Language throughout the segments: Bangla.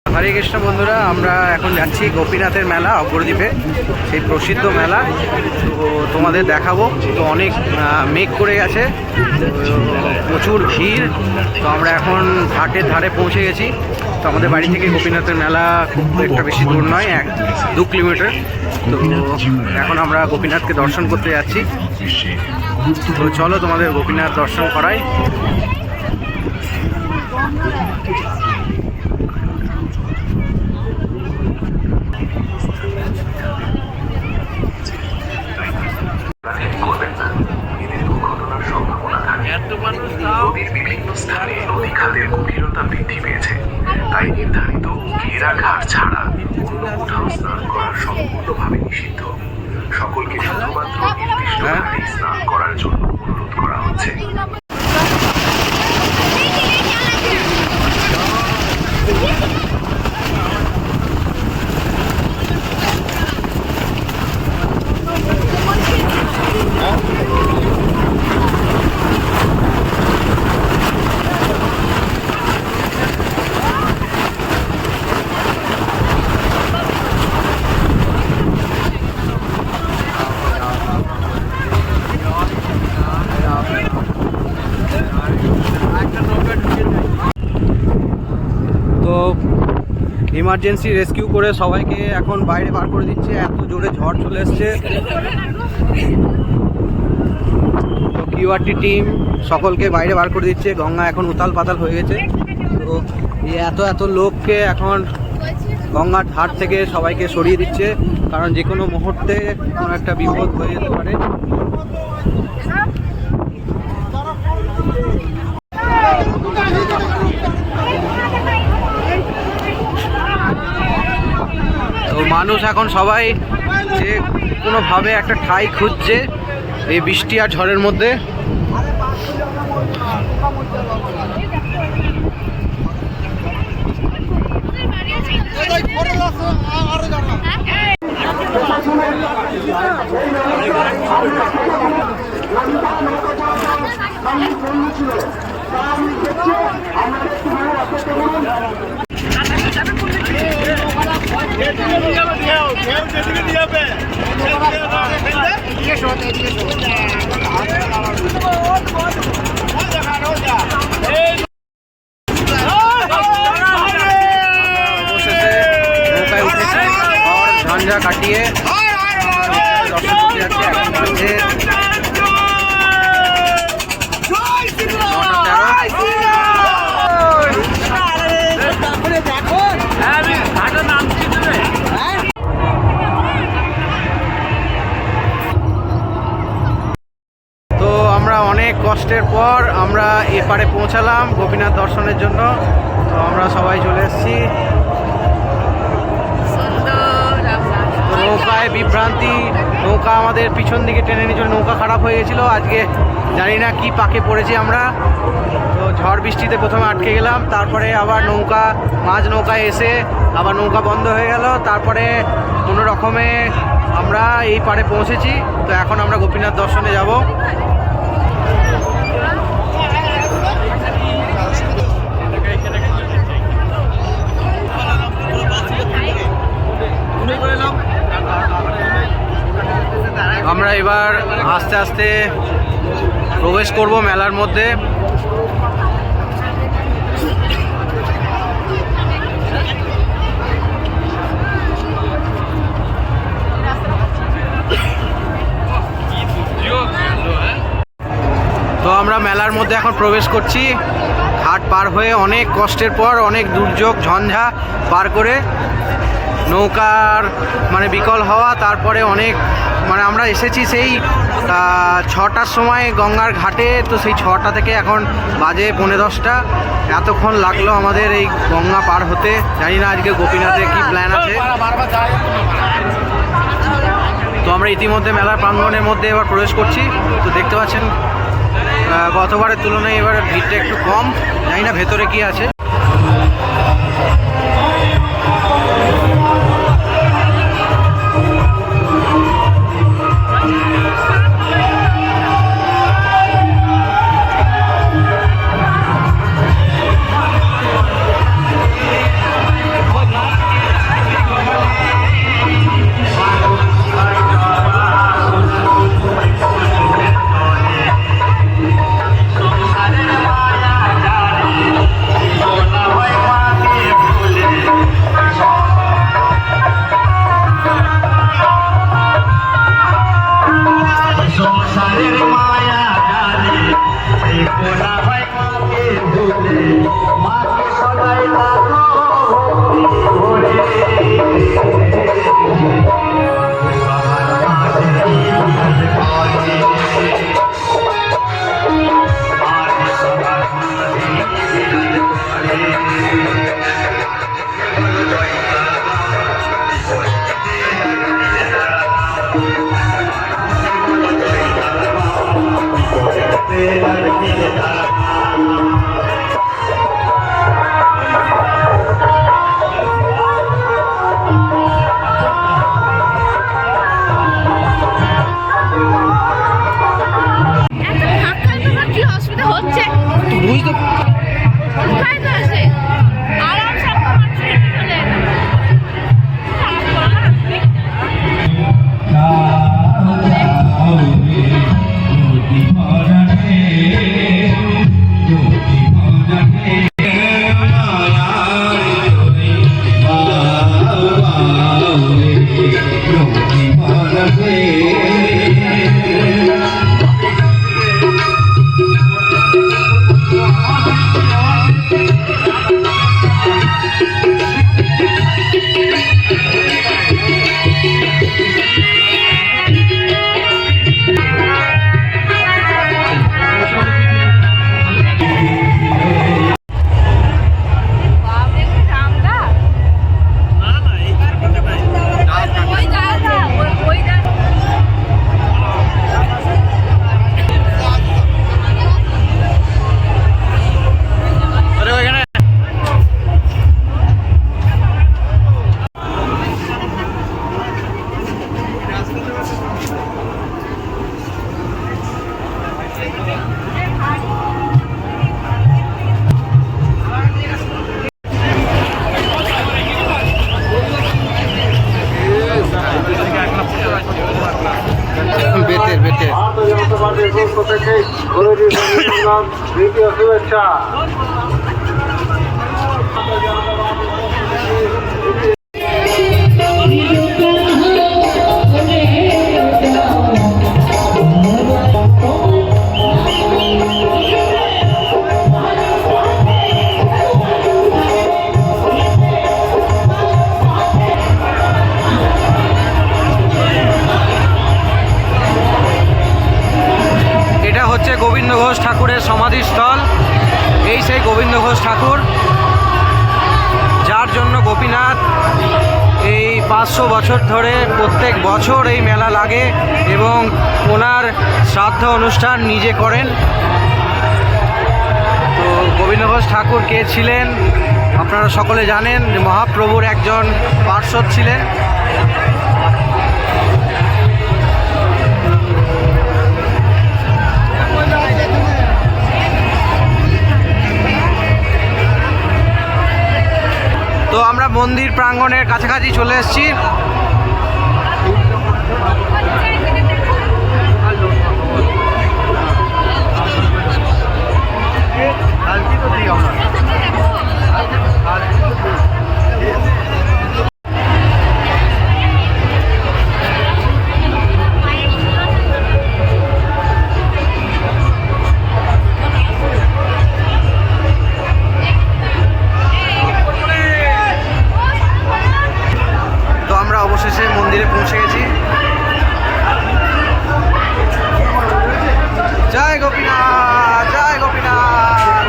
হরে কৃষ্ণ বন্ধুরা, আমরা এখন যাচ্ছি গোপীনাথের মেলা, অগ্রদ্বীপে সেই প্রসিদ্ধ মেলা। তো তোমাদের দেখাবো। তো অনেক মেঘ করে গেছে, প্রচুর ভিড়। তো আমরা এখন ঘাটের ধারে পৌঁছে গেছি। তো আমাদের বাড়ি থেকে গোপীনাথের মেলা খুব একটা বেশি দূর নয়, 1-2 কিলোমিটার। তো এখন আমরা গোপীনাথকে দর্শন করতে যাচ্ছি। তো চলো তোমাদের গোপীনাথ দর্শন করাই। নদীর বিভিন্ন স্থানে নদী খাতের গভীরতা বৃদ্ধি পেয়েছে, তাই নির্ধারিত ঘেরাঘাট ছাড়া অন্য কোথাও স্নান করা সম্পূর্ণভাবে নিষিদ্ধ। সকলকে শুধুমাত্র নির্দিষ্ট ঘাটে স্নান করার জন্য অনুরোধ করা হচ্ছে। ইমার্জেন্সি রেস্কিউ করে সবাইকে এখন বাইরে বার করে দিচ্ছে, এত জোরে ঝড় চলে এসছে। তো কিউআরটি টিম সকলকে বাইরে বার করে দিচ্ছে। গঙ্গা এখন উতাল পাতাল হয়ে গেছে। তো এত লোককে এখন গঙ্গার ধার থেকে সবাইকে সরিয়ে দিচ্ছে, কারণ যে কোনো মুহূর্তে কোনো একটা বিপদ হয়ে যেতে পারে। তো মানুষ এখন সবাই যে কোনোভাবে একটা ঠাঁই খুঁজছে এই বৃষ্টি আর ঝড়ের মধ্যে। ঝঞ্ঝা কাটিয়ে দর্শন করতে যাচ্ছে। এখন বাজে 9:13। তো আমরা অনেক কষ্টের পর আমরা এপারে পৌঁছালাম গোপীনাথ দর্শনের জন্য। তো আমরা সবাই চলে এসেছি। নৌকায় বিভ্রান্তি, নৌকা আমাদের পিছন দিকে টেনে নিয়েছিল, নৌকা খারাপ হয়ে গেছিলো। আজকে জানি না কি পাকে পড়েছি আমরা। তো ঝড় বৃষ্টিতে প্রথমে আটকে গেলাম, তারপরে আবার মাঝ নৌকায় এসে আবার নৌকা বন্ধ হয়ে গেল। তারপরে কোনো রকমে আমরা এই পারে পৌঁছেছি। তো এখন আমরা গোপীনাথ দর্শনে যাব। আমরা এবার আস্তে আস্তে প্রবেশ করব মেলার মধ্যে। তো আমরা মেলার মধ্যে এখন প্রবেশ করছি। ঘাট পার হয়ে অনেক কষ্টের পর, অনেক দুর্যোগ ঝঞ্ঝা পার করে, নৌকার বিকল হওয়া, তারপরে অনেক আমরা এসেছি সেই 6টার সময় গঙ্গার ঘাটে। তো সেই 6টা থেকে এখন বাজে 10:15। এতক্ষণ লাগলো আমাদের এই গঙ্গা পার হতে। জানি না আজকে গোপীনাথে কি প্ল্যান আছে। তো আমরা ইতিমধ্যে মেলার প্রাঙ্গণের মধ্যে এবার প্রবেশ করছি। তো দেখতে পাচ্ছেন গতবারের তুলনায় এবার ভিড়টা একটু কম। জানি না ভেতরে কি আছে। বুঝতে বেতের বেতের দ্বিতীয় শুভেচ্ছা এটা হচ্ছে গোবিন্দ ঘোষ ঠাকুরের সমাধিস্থল। এই সেই গোবিন্দ ঘোষ ঠাকুর, যার জন্য গোপীনাথ এই 500 বছর ধরে প্রত্যেক বছর এই মেলা লাগে এবং ওনার শ্রাদ্ধ অনুষ্ঠান নিজে করেন। তো গোবিন্দ ঘোষ ঠাকুর কে ছিলেন আপনারা সকলে জানেন, যে মহাপ্রভুর একজন পার্ষদ ছিলেন। তো আমরা মন্দির প্রাঙ্গণের কাছাকাছি চলে এসেছি। অবশেষে মন্দিরে পৌঁছে গেছি। জয় গোপীনাথ, জয় গোপীনাথ।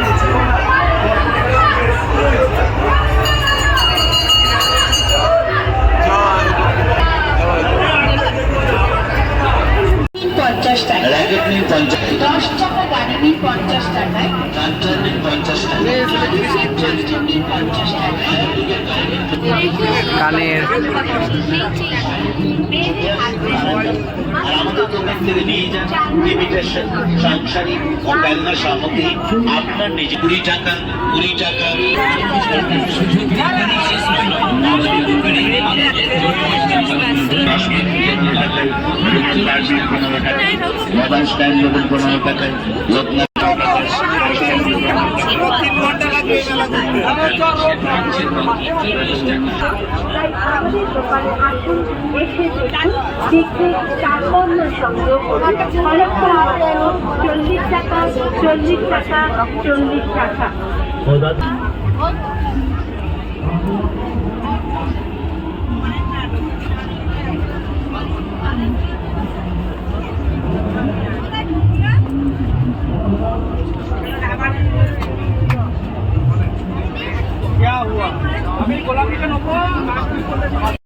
কানের আমাদের দোকান থেকে নিয়ে যান লিমিটেশন সাংসারিক ও বেলনা সামগ্রী আপনার নিজে 20 টাকা মোবাইল স্ট্যান্ড 15 টাকায় তাই আমাদের দোকানে আসুন, এসে দেখুন, দেখতে চার পণ্য সংগ্রহ করুন। অনেকটা মাত্র 40 টাকা, 40 টাকা, 40 টাকা।